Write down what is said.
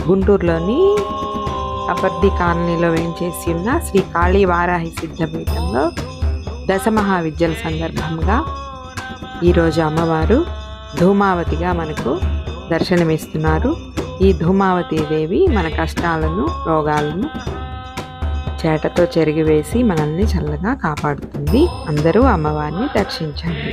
గుంటూరులోని అపర్ది కాలనీలో వేంచేసి ఉన్న శ్రీ కాళీ వారాహి సిద్ధపీఠంలో దశమహావిద్యల సందర్భంగా ఈరోజు అమ్మవారు ధూమావతిగా మనకు దర్శనమిస్తున్నారు. ఈ ధూమావతి దేవి మన కష్టాలను, రోగాలను చేటతో చెరిగివేసి మనల్ని చల్లగా కాపాడుతుంది. అందరూ అమ్మవారిని దర్శించండి.